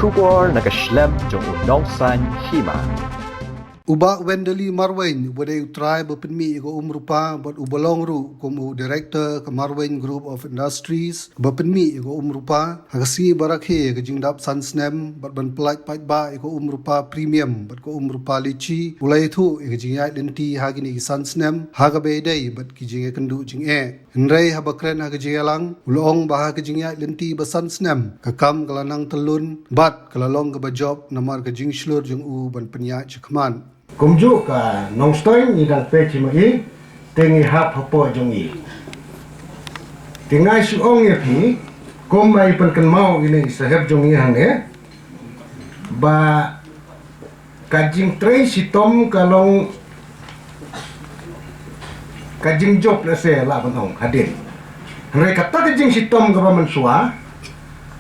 Shubor nakaslem jong unongsan hima. Uba Wendeli Marwain wadai tribe penmi ko umrupa but ubalong ru kumu director ke Marwain Group of Industries penmi ko umrupa hagasi barakhe ke jingdap sansnem but ban plat pat ba ko umrupa premium but ko umrupa lichi ulai thu ke jingai denti hagini sansnem hagabe dai but ki jingai kendu jinge nrai habakren hagajelang ulong bah ke jingai denti basansnem kakam kalanang telun bat kalalong ke bajob namar ke jingslur jung u ban penya chikman kumju ka nongstoy ni dang pe chi mai tengi hap hapo jong i tingai su ong ye phi kom mai pen kan mau ini sahab jong i hang ne ba kajing trei si tom kalong kajing job la se la banong hadin re kata kajing si tom ka ba mansua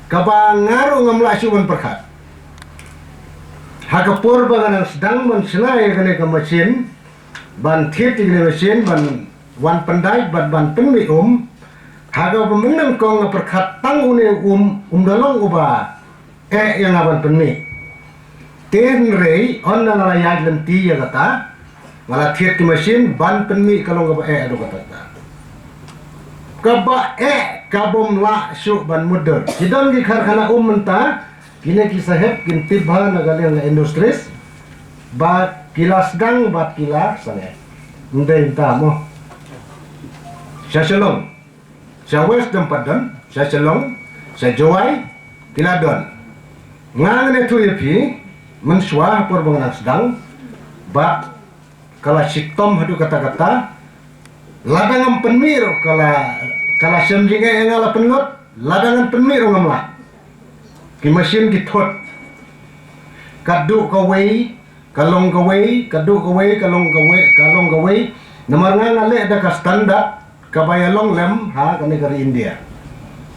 ka ba ngaru ngamla su ban perkhat Hakapur bangan sedang menselai kene ke mesin ban thiet kene mesin ban wan pandai ban penmi haga pemenang kong perkhat tang une dalong uba yang aban penmi ten rei on na ya lenti ya kata ngala thiet ke mesin ban penmi kalong uba ado kata kaba kabom la su ban mudar hidon di karkhana menta kini kisah hep kin tibha nagaleng industries ba kilas gang ba kilas sange ndai tamo Shalom sa west dampadan sa Shalom sa Joy kiladon ngang tu yepi mensua porbangan sedang ba kala sitom hadu kata-kata ladangan penmiro kala semjinga ngala penlut ladangan penmiro ngamla ki mesin ki thot kadu ka wei kalong ka wei kadu ka wei kalong ka wei namar nga ngale ada ka standard ka bayalong lem ha kani dari India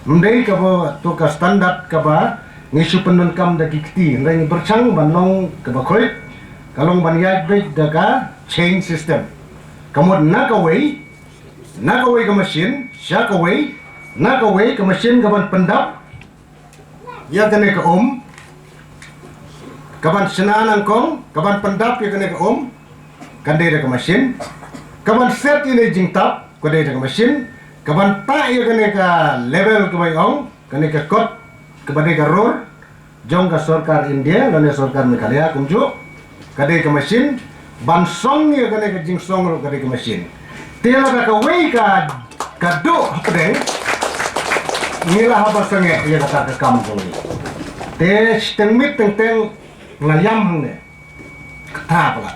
mundai ka ba to ka standard ka ba ngisu penun kam da kikti ngai berchang banong ka ba khoi kalong ban yai be da ka chain system kamod na ka wei ka mesin sya ka wei ka mesin ka ban pendap ya kene ke kaban senanan kong kaban pendap ya kene ke kande ke mesin kaban set ini jingtap kande ke mesin kaban ta ya kene ke level ke bayong kene ke kot kebade ke road jong ke sarkar India dan sarkar Meghalaya kumju kande ke mesin ban song ya kene ke jing song ro kande ke mesin tiala ka wei ka kado pedeng nila haba sange ya kata ke kampung ni te stengmit teng ngaliam hang ne kata pula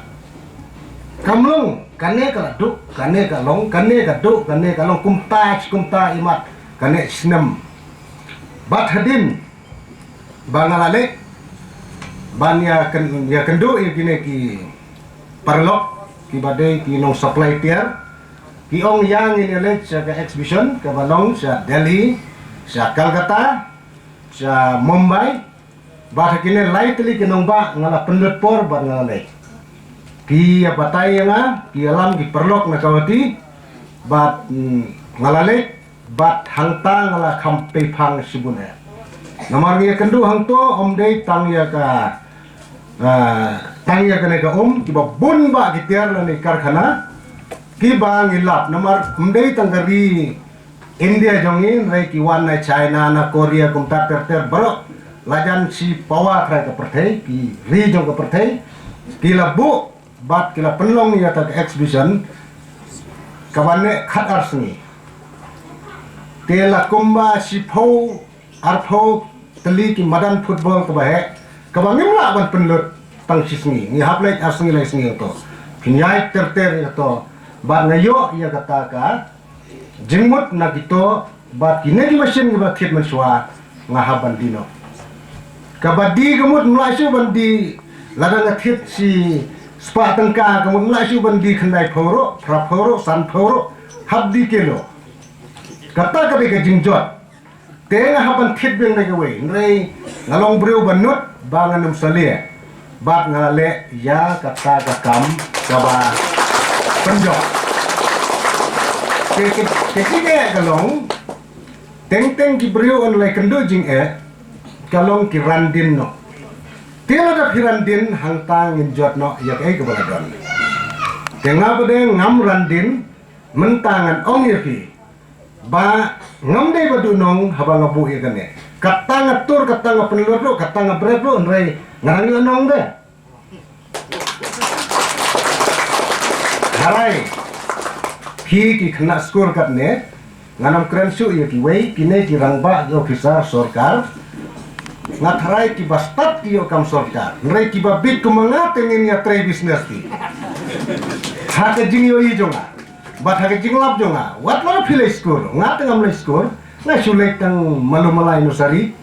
kamlung kane ka du kane ka long kane ka du kane ka long kumta imat kane sinem bat hadin bangalale ban ya kendu ya kine ki parlok ki badai ki nong supply tier ki ong yang ini le sa exhibition ka balong sa Delhi sa Calcutta, sa Mumbai, bah kini lightly kenong ba ngala penlepor ba ngala lay. Ki batay nga, ki alam ki perlok na kawati, bat ngala lay, bat hangta ngala kampe pang sibune. Namar ngiya kendu hangto omday tangya ka neka ki ba bun ba gitiar na ni karkhana, ki ba ngilap namar omday tanggari India jongin rai kiwan na China na Korea kum ta ter bro lajan si pawa krai ka perthai ki ri jong ka perthai kila bu bat kila penlong ya ta exhibition kawane khat arsni tela kumba si pho arpho teli ki madan football ka bahe kabangim la ban penlut tang sisni ni haplai arsni lai sni to kinyai ter to ba ngayo ya kata ka jengmut na kito bat kine di mesin ba thiet mensua ngaha bandino kabadi kamut mlasu bandi ladang thiet si spa tangka kamut mlasu bandi khandai phoro pra phoro san phoro habdi kilo kata kabe ka jingjot tenga haban thiet beng dai we nrei ngalong breu banut banganum salia bat ngale ya kata ka kam kaba penjok Kekine kalong teng ki brio on lai kendo jing kalong ki randin no Tela da pirandin hang tang in jot no yak ai kebaladon. Tengah bade ngam randin mentangan ong yaki. Ba ngam dei badunong haba ngabu ikane. Kata ngatur kata ngapenlur lo kata ngabret lo nrai ngarang nong de. Harai ki kena skor katne nganam keren su yaki wei kine ki rangba yo kisar sorkar ngatharai ki bastat ki yo kam sorkar nrai ki babit kumanga tengin ya trai business ti hake jing yo i jonga bat hake jing lap jonga wat la phile skor ngat ngam le skor na sulek tang malu malai no sari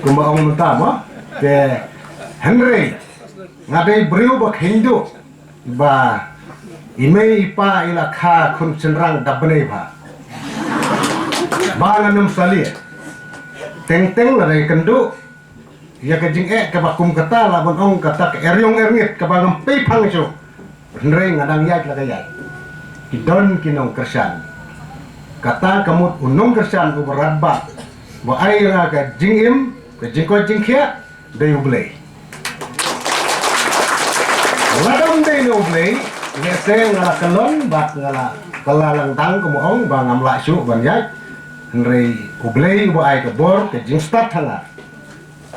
kumba ong utama ke henry ngadai breu ba hindu ba ime ipa ila kha kun cenrang dabne ba banganum sali teng la dai kendu ya ke jing ke bakum kata la bon ong kata ke eryong erngit ke bangam pe phang chu nrei ngadang yak la kaya kidon kinong kersan kata kamut unong kersan uberat ba ba ai la ke jing im ke jing ko jing khia dei ublei ladong dei no ublei Nese ngala kelon bak ngala kelalang tang kemoong bang amla su banjai nrei ublei bo ai ke bor ke jingstat thanga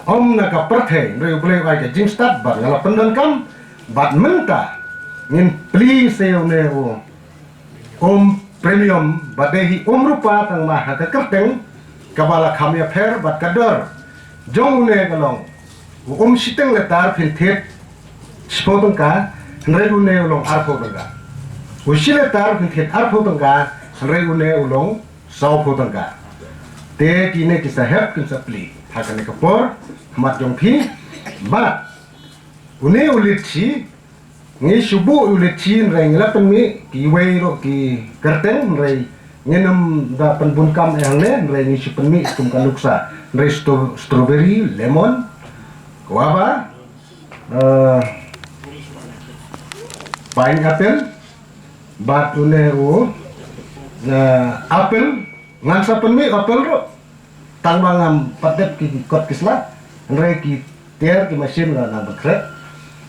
om na ka perthe nrei ublei ai ke jingstat bak ngala pendon kam bat menta ngin pli seo ne o om premium badehi rupa tang ma ha ka kerteng kabala khamya pher bat kador jong ne kalong siteng letar phil thet spotong ka nrei une ulong arpo tangga usile tar phit arpo tangga nrei une ulong sau pho tangga te kine kisa hep kin sapli hakane kapor mat jong phi ba une ulit chi ngi subu ulit chi nrei ngla penmi ki wei ro ki kerteng nrei ngenam da penbun kam yang ne nrei ngi supenmi kum kanuksa nrei strawberry lemon guava pineapple batune o apel ngan sapen mi apel ro tangbangam patet ki kot kisla nre ki ter ki mesin la na bekre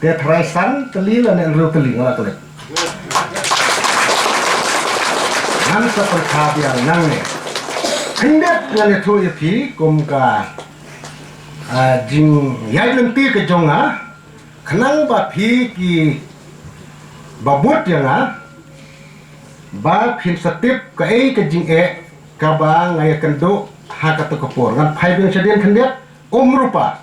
te thrai sang teli la ne ro teli ngala kole ngan sapen kha biar nang ne hindet ngale thu ye phi kum ka jing yai lenti ke jonga khnang ba phi ki babut yang ba phin satip ka ai ka jing ka ba ngai kendo ha ka to kapor ngan phai beng sedien khendet rupa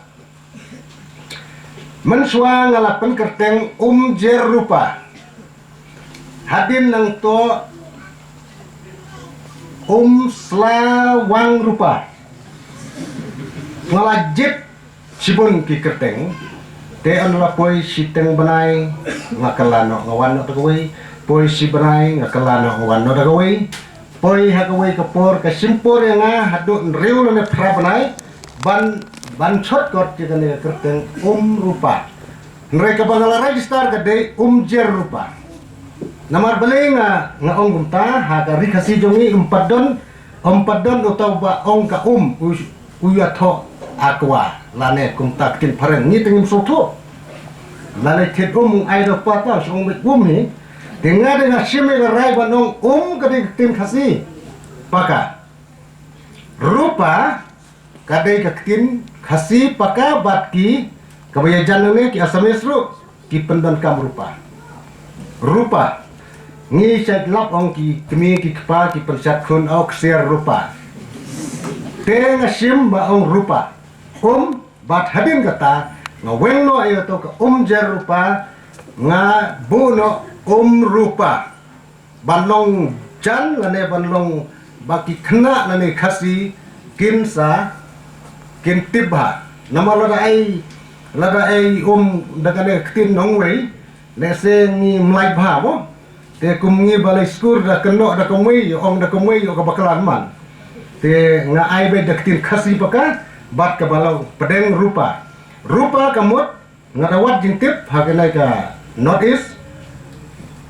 mensua ngalapan kerteng jer rupa hadin nang to slawang rupa ngalajit sibun ki kerteng te anula poi siteng benai ngakalano ngawano tagaway poi si benai ngakalano ngawano tagaway poi hagaway kapor ka simpor nga hadu riu na pra benai ban shot kot kita ne kerteng rupa mereka bangala register ka de jer rupa namar beli nga ong gumta haga rikasi jongi umpadon utaw ba ong ka uyatho aqua lane kumtak tin pareng ni tengim soto lane tet ai do pata song bet ni dengar dengan sime ga rai banong ka tin khasi paka rupa kadai ka tin khasi paka batki kabaya janane ki asames ru ki pendan kam rupa ngi chat lap ong ki kemi ki kpa ki pensat khun au kser rupa te sim ba ong rupa bat hadin kata ngaweng no ayo to ka jer rupa nga bu no rupa banlong jan lane banlong baki khna lane khasi kinsa kintibha namala ai dagane ktin nongwei le se ngi mlai bha bo te kum ngi balai skur da kno da komui ong da komui ka bakalan man te nga ai be daktin khasi paka bat ka balau pedeng rupa kamut ngadawat jintip hagenai ka notice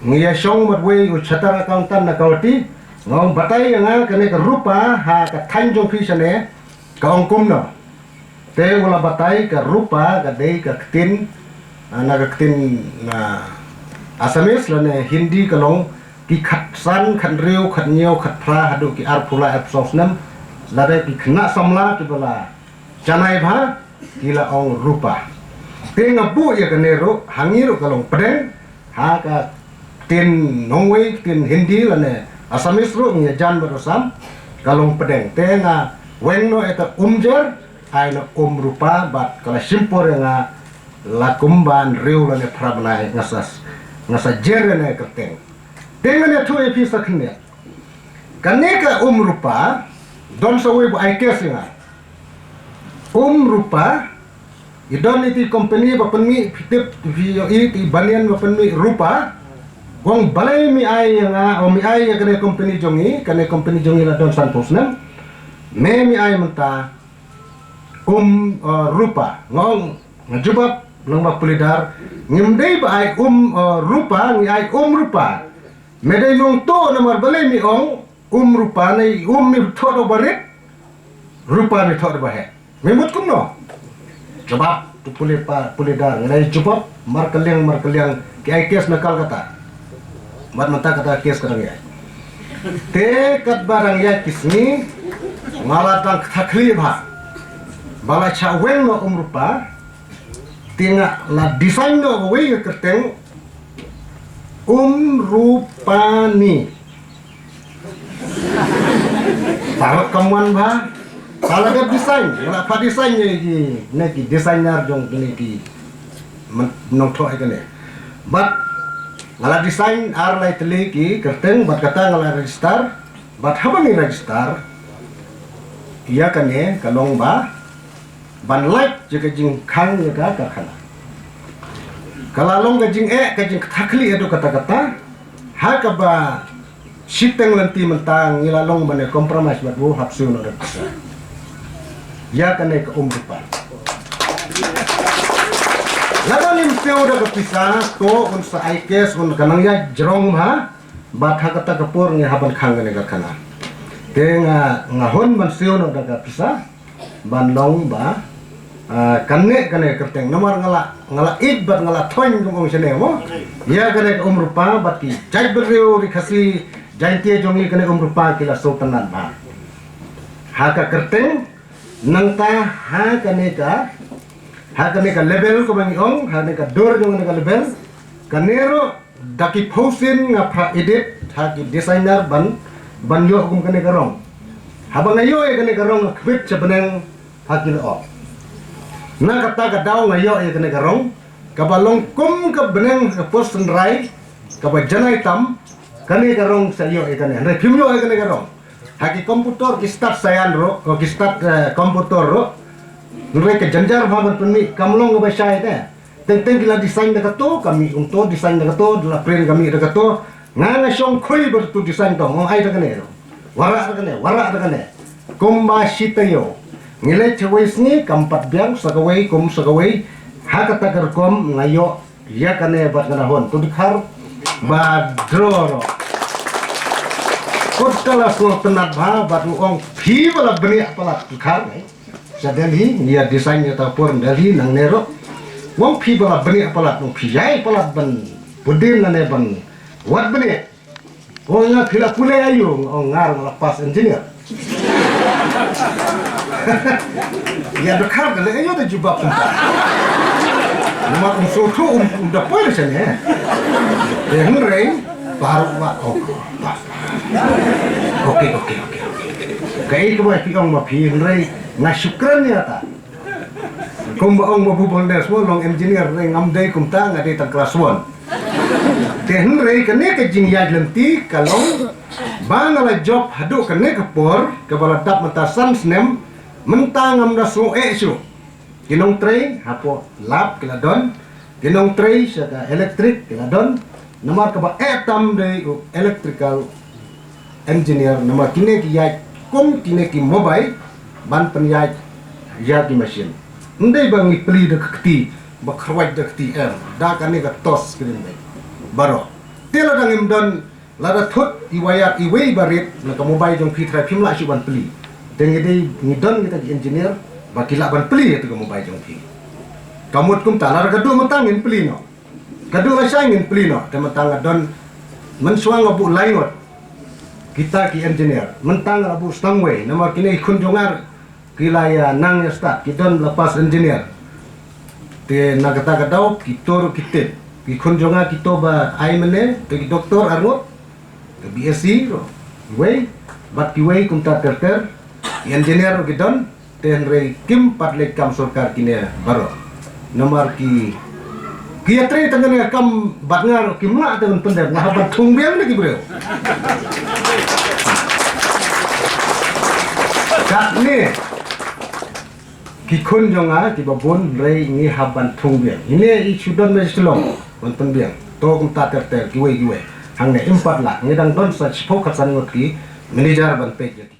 ngiya shong matwei u chatar accountant na kawti ngong batai nga kane ka rupa ha ka thanjong fi sane ka ongkum no te wala batay ka rupa ka day ka ketin na ketin na Asamis lane Hindi kalong ki khat san khat riu khat nyeu khat phra hadu ki ar phula ap sosnam lade ki khna samla ki bala janai bha kila ong rupa te ngabu ya kanero hangiru kalong pedeng ha ka tin nongwei tin Hindi lane Asamis ru nge jan berosam kalong pedeng te nga wengno eta umjer ai na rupa bat kala simpor nga lakumban riu lane prabnai ngasa jerene kerteng dengan ya tu episa kene kaneka rupa don sawe bu aikes nga rupa idon iti company ba penmi tip video iti banian ba penmi rupa wong balai mi ai nga o mi ai kene company jongi la don santos na me mi ai menta rupa ngong ngajubab lang ba pulidar ngimdei ba ai rupa ngi ai rupa medai nong to namar balai mi ong rupa nei mi thodo barit rupa mi thodo bahe memut kumno jubab tu pulidar ngai jubab markaliang ki ai kes nakal kata mat mata kata kes kadang ya te kat barang ya kisni malatang thakli bha bala chawen no rupa tinga la design no way kerteng rupani taruh kamuan ba salah ke design wala pa design ni neki designer jong ki nong tho ikane but ngala design ar lai teli ki kerteng bat kata ngala register bat haba ni register iya kane kalong ba ban like jika jing khang ya ka kana kalalong ka jing thakli edo kata ha ka ba siteng lanti mentang ngilalong bane compromise bat bu hapsu no reksa ya kane ka rupa laban teo da kapisa to unsa aikes un kanang ya jerong ha bat ha kata kapur ngi haban khang ne ka kana tenga ngahon man seo no da kapisa ban long ba kane kerteng nomor ngala bat ngala thoin ngong sene mo ya kane rupa bat ki jai bereu rikasi jaintie jongi kane rupa kila sultanan ba ha ka kerteng nangta ha kane ka level ko bangi ong ha ne ka dor jong ne ka level kanero daki posin nga pra edit ha ki designer ban yo kum kane karong habang ayo e kane karong kwit chabeneng ha ki lo na kata ka daw ngayo e kane karong kabalong kum ka beneng post rai ka ba janai tam kane karong sa yo e kane re pimyo e kane karong haki komputer ki start sayan ro o ki start komputer ro nure ke janjar bhaban penmi kamlong ba sai te teng gila design da kato kami unto design da kato la print kami da kato nga song khoi ber tu design to mo ai da kane ro wara da kane kumba shitayo ngile chawais ni kampat biang sagawai ha kata kerkom ngayo ya kane bat kana hon tu dikhar ba droro kot kala so tenat ba bat ong phi bala bani apala dikhar nai sadeli ya design ya ta por dali nang nero wong phi bala bani apala no phi jai pala ban budin na ne ban wat bani ong nga phila pule ayo ong ngar lepas engineer ya dekat le ayo da jubab tempat nama soto da pole sene henry baru wa oke kai ko ba piong ma pi henry na syukran ya ta kum ba ong mabu bondes mo long engineer re ngamdai kum ta ngade ta kelas 1 henry kene ke jing ya lenti kalong bangala job hadu kene kapor kabala dap mentasan snem mentang amda so su kinong tray hapo lab kiladon kinong tray sa electric kiladon namar ka ba etam de electrical engineer nama kine ki ya kum kine ki mobile ban pen ya ki machine ndai bang pli de kti ba khrwaj de kti da kane ka tos kine baro tela dangim don lada thut iwayat iwei barit na ka mobile jong phitra phimla chu ban pli tengede ngidon kita di engineer bakila ban peli itu kamu bai jongki kamu kum talar kadu matangin peli no kadu asangin peli no tematang adon mensuang abu layot kita ki engineer mentang abu stangway nama kini kunjungar kilaya nang ya start kita lepas engineer te nagata kadau kitor kitet ki kunjungar kita ba ai mene te doktor arngot te BSc ro way bat ki way kum ta terter engineer gidon ten re kim patle kam sarkar kine baro nomor ki atre tangane kam batngar kim na ten pendek na bat thung biang lagi bro kat ni ki kunjonga ti babon re ni haban thung biang ini I sudon me selong on penbiang to kum ta terter ki way hang ne 4 lakh ni dang don sa spokasan ngot ki manager ban page